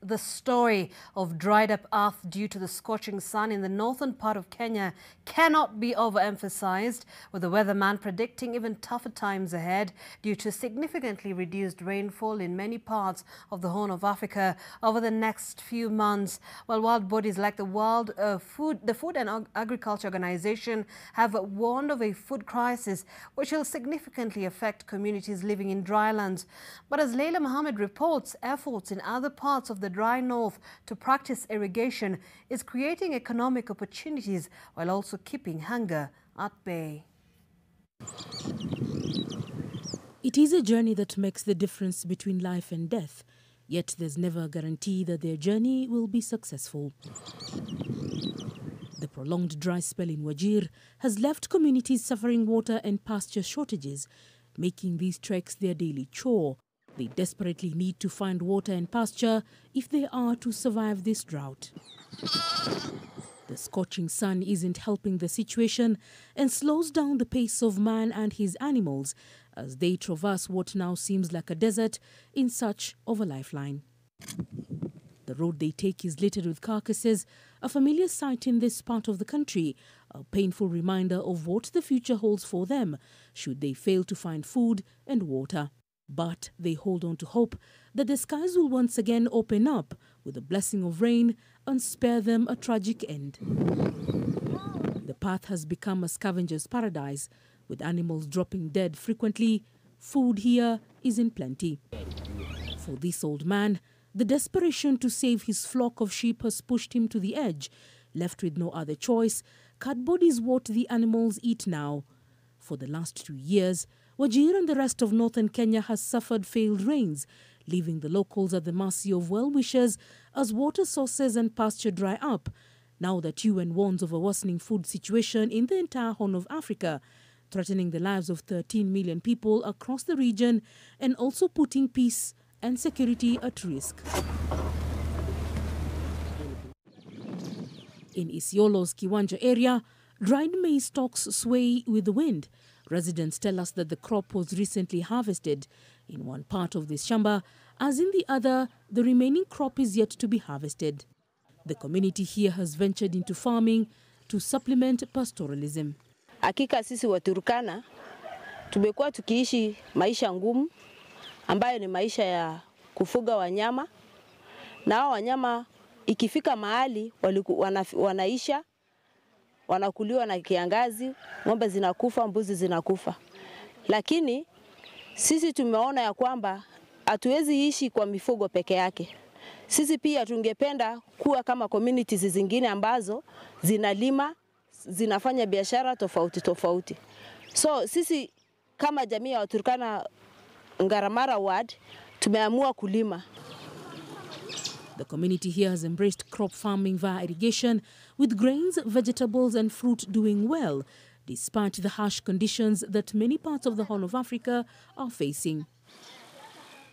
The story of dried up earth due to the scorching sun in the northern part of Kenya cannot be overemphasized, with the weatherman predicting even tougher times ahead due to significantly reduced rainfall in many parts of the Horn of Africa over the next few months. While world bodies like the Food and Agriculture Organization have warned of a food crisis which will significantly affect communities living in drylands. But as Leila Mohammed reports, efforts in other parts of the dry north to practice irrigation is creating economic opportunities while also keeping hunger at bay. It is a journey that makes the difference between life and death, yet there's never a guarantee that their journey will be successful. The prolonged dry spell in Wajir has left communities suffering water and pasture shortages, making these treks their daily chore. They desperately need to find water and pasture if they are to survive this drought. The scorching sun isn't helping the situation and slows down the pace of man and his animals as they traverse what now seems like a desert in search of a lifeline. The road they take is littered with carcasses, a familiar sight in this part of the country, a painful reminder of what the future holds for them should they fail to find food and water. But they hold on to hope that the skies will once again open up with a blessing of rain and spare them a tragic end. The path has become a scavenger's paradise, with animals dropping dead frequently. Food here is in plenty. For this old man, the desperation to save his flock of sheep has pushed him to the edge. Left with no other choice, cardboard is what the animals eat now. For the last 2 years, Wajir and the rest of northern Kenya has suffered failed rains, leaving the locals at the mercy of well-wishers as water sources and pasture dry up. Now that UN warns of a worsening food situation in the entire Horn of Africa, threatening the lives of 13 million people across the region and also putting peace and security at risk. In Isiolo's Kiwanja area, dried maize stalks sway with the wind. Residents tell us that the crop was recently harvested in one part of this shamba, as in the other, the remaining crop is yet to be harvested. The community here has ventured into farming to supplement pastoralism. Hakika sisi Waturkana tumekuwa tukiishi maisha ngumu ambayo ni maisha ya kufuga wanyama, na hao wanyama ikifika mahali wanaisha, wanakuliwa na kiangazi, ng'ombe zinakufa, mbuzi zinakufa. Lakini sisi tumeona ya kwamba hatuwezi ishi kwa mifugo peke yake. Sisi pia tungependa kuwa kama communities zingine ambazo zinalima, zinafanya biashara tofauti tofauti. So sisi kama jamii ya Waturkana Ngaramara Ward tumeamua kulima. The community here has embraced crop farming via irrigation, with grains, vegetables and fruit doing well, despite the harsh conditions that many parts of the Horn of Africa are facing.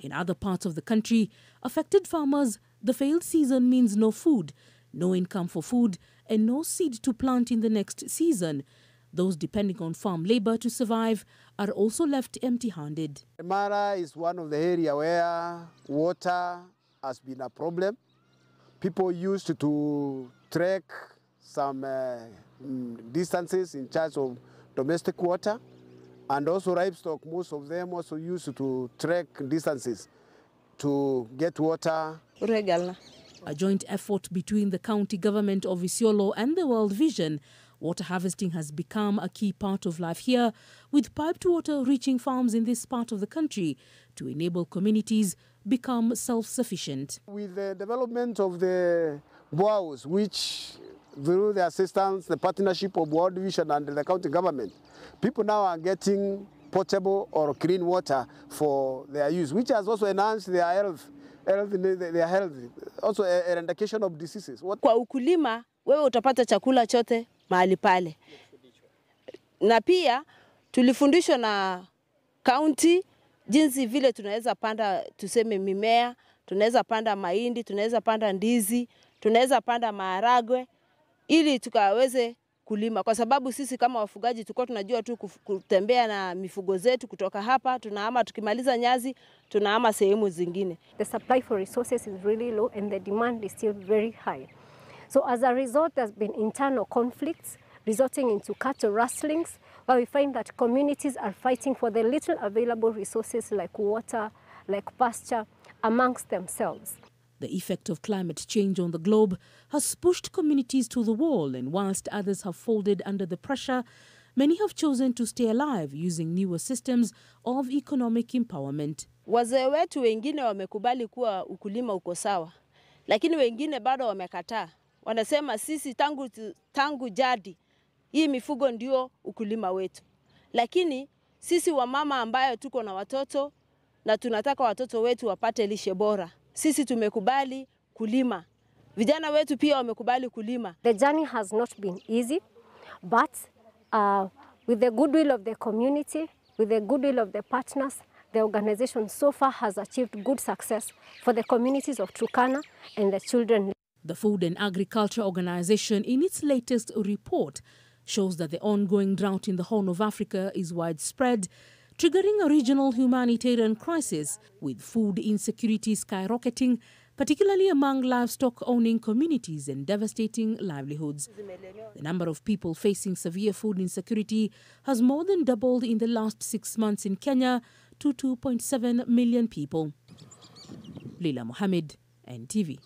In other parts of the country, affected farmers, the failed season means no food, no income for food and no seed to plant in the next season. Those depending on farm labor to survive are also left empty-handed. Mara is one of the areas where water has been a problem. People used to trek some distances in charge of domestic water, and also livestock, most of them also used to trek distances to get water. A joint effort between the county government of Isiolo and the World Vision, water harvesting has become a key part of life here, with piped water reaching farms in this part of the country to enable communities become self-sufficient. With the development of the boreholes, which through the assistance, the partnership of World Vision and the county government, people now are getting potable or clean water for their use, which has also enhanced their health, also eradication of diseases. Kwa ukulima, wewe utapata chakula chote mahali pale. Na pia tulifundishwa na county jinsi vile tunaweza panda, tuseme mimea, tunaweza panda mahindi, tunaweza panda ndizi, tunaweza panda maharagwe ili tukaweze ukulima, kwa sababu sisi kama wafugaji tulikuwa tunajua tu kutembea na mifugo zetu kutoka hapa, tunahama tukimaliza Nyazi, tunahama sehemu zingine. The supply for resources is really low and the demand is still very high. So as a result, there's been internal conflicts resulting into cattle rustlings, where we find that communities are fighting for the little available resources like water, like pasture, amongst themselves. The effect of climate change on the globe has pushed communities to the wall, and whilst others have folded under the pressure, many have chosen to stay alive using newer systems of economic empowerment. Wazee wetu wengine wamekubali kuwa ukulima uko sawa, lakini wengine bado wamekataa. Wanasema sisi tangu jadi hii mifugo ndio ukulima wetu. Lakini sisi wamama ambayo tuko na watoto na tunataka watoto wetu wapate lishe bora, sisi tumekubali kulima. Vijana wetu pia wamekubali kulima. The journey has not been easy, but with the goodwill of the community, with the goodwill of the partners, the organization so far has achieved good success for the communities of Turkana and the children. The Food and Agriculture Organization, in its latest report, shows that the ongoing drought in the Horn of Africa is widespread, triggering a regional humanitarian crisis with food insecurity skyrocketing, particularly among livestock-owning communities, and devastating livelihoods. The number of people facing severe food insecurity has more than doubled in the last 6 months in Kenya to 2.7 million people. Leila Mohammed, NTV.